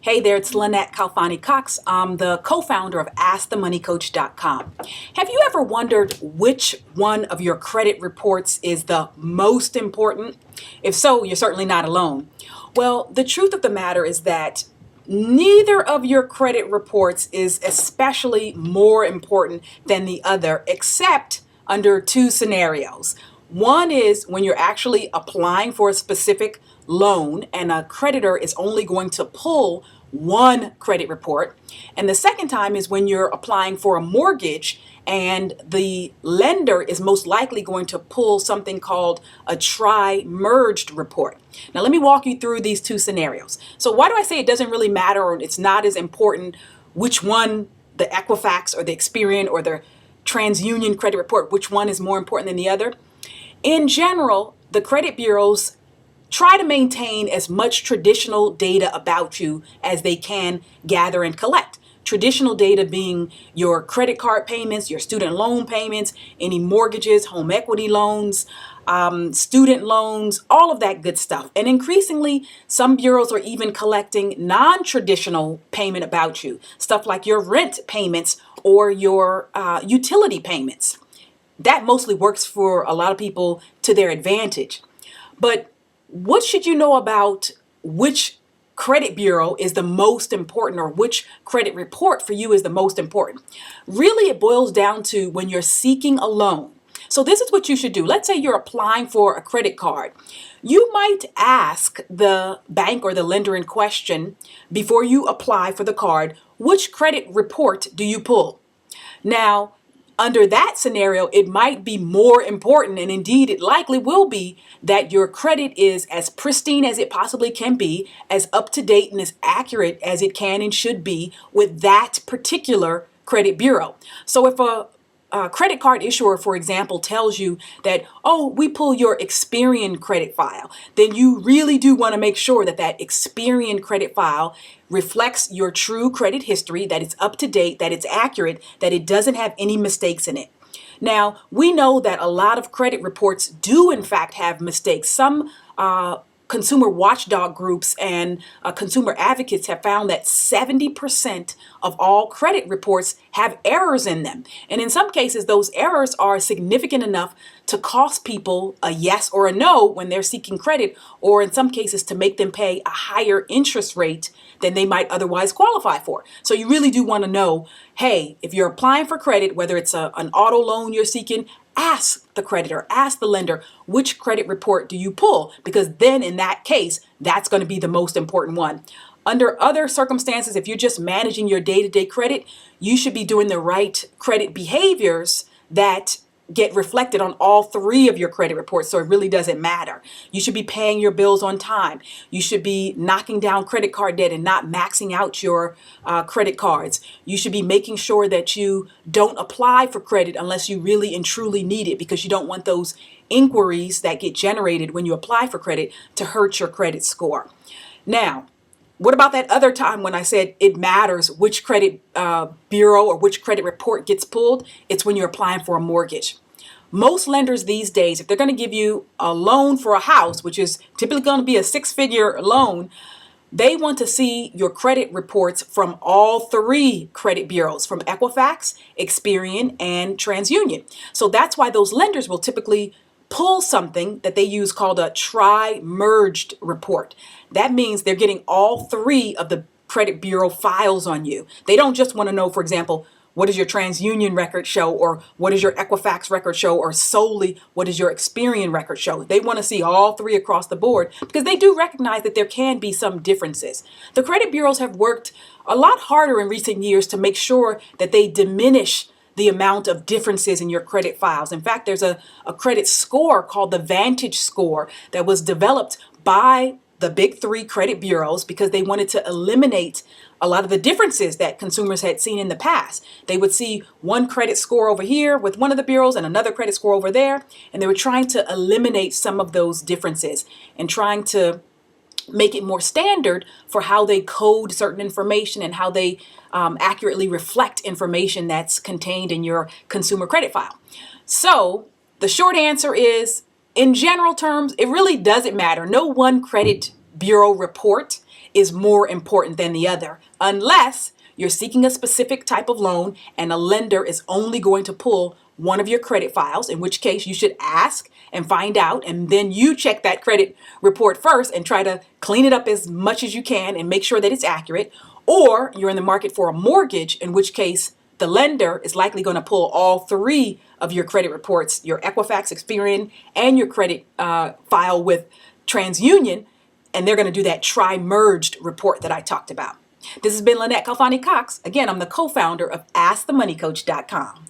Hey there, it's Lynnette Khalfani-Cox. I'm the co-founder of AskTheMoneyCoach.com. Have you ever wondered which one of your credit reports is the most important? If so, you're certainly not alone. Well, the truth of the matter is that neither of your credit reports is especially more important than the other, except under two scenarios. One is when you're actually applying for a specific loan and a creditor is only going to pull one credit report. And the second time is when you're applying for a mortgage and the lender is most likely going to pull something called a tri-merged report. Now, let me walk you through these two scenarios. So why do I say it doesn't really matter, or it's not as important which one, the Equifax or the Experian or the TransUnion credit report, which one is more important than the other? In general, the credit bureaus try to maintain as much traditional data about you as they can gather and collect. Traditional data being your credit card payments, your student loan payments, any mortgages, home equity loans, student loans, all of that good stuff. And increasingly, some bureaus are even collecting non-traditional payment about you, stuff like your rent payments or your utility payments. That mostly works for a lot of people to their advantage. But what should you know about which credit bureau is the most important, or which credit report for you is the most important? Really, it boils down to when you're seeking a loan. So this is what you should do. Let's say you're applying for a credit card. You might ask the bank or the lender in question before you apply for the card, which credit report do you pull? Now, under that scenario, it might be more important, and indeed it likely will be, that your credit is as pristine as it possibly can be, as up to date and as accurate as it can and should be with that particular credit bureau. So if a credit card issuer, for example, tells you that, oh, we pull your Experian credit file, then you really do want to make sure that that Experian credit file reflects your true credit history, that it's up to date, that it's accurate, that it doesn't have any mistakes in it. Now, we know that a lot of credit reports do in fact have mistakes. Some consumer watchdog groups and consumer advocates have found that 70% of all credit reports have errors in them. And in some cases, those errors are significant enough to cost people a yes or a no when they're seeking credit, or in some cases to make them pay a higher interest rate than they might otherwise qualify for. So you really do want to know, hey, if you're applying for credit, whether it's an auto loan you're seeking, ask the creditor, ask the lender, which credit report do you pull? Because then in that case, that's going to be the most important one. Under other circumstances, if you're just managing your day-to-day credit, you should be doing the right credit behaviors that get reflected on all three of your credit reports, so it really doesn't matter. You should be paying your bills on time. You should be knocking down credit card debt and not maxing out your credit cards. You should be making sure that you don't apply for credit unless you really and truly need it, because you don't want those inquiries that get generated when you apply for credit to hurt your credit score. Now, what about that other time when I said it matters which credit bureau or which credit report gets pulled? It's when you're applying for a mortgage. Most lenders these days, if they're going to give you a loan for a house, which is typically going to be a six-figure loan, they want to see your credit reports from all three credit bureaus, from Equifax, Experian, and TransUnion. So that's why those lenders will typically pull something that they use called a tri-merged report. That means they're getting all three of the credit bureau files on you. They don't just want to know, for example, what does your TransUnion record show, or what does your Equifax record show, or solely what does your Experian record show. They want to see all three across the board because they do recognize that there can be some differences. The credit bureaus have worked a lot harder in recent years to make sure that they diminish the amount of differences in your credit files. In fact, there's a credit score called the Vantage score that was developed by the big three credit bureaus because they wanted to eliminate a lot of the differences that consumers had seen in the past. They would see one credit score over here with one of the bureaus and another credit score over there, and they were trying to eliminate some of those differences and trying to make it more standard for how they code certain information and how they accurately reflect information that's contained in your consumer credit file. So the short answer is, in general terms, it really doesn't matter. No one credit bureau report is more important than the other, unless you're seeking a specific type of loan and a lender is only going to pull one of your credit files, in which case you should ask and find out, and then you check that credit report first and try to clean it up as much as you can and make sure that it's accurate. Or you're in the market for a mortgage, in which case the lender is likely going to pull all three of your credit reports, your Equifax, Experian, and your credit file with TransUnion, and they're going to do that tri-merged report that I talked about. This has been Lynnette Khalfani-Cox. Again, I'm the co-founder of AskTheMoneyCoach.com.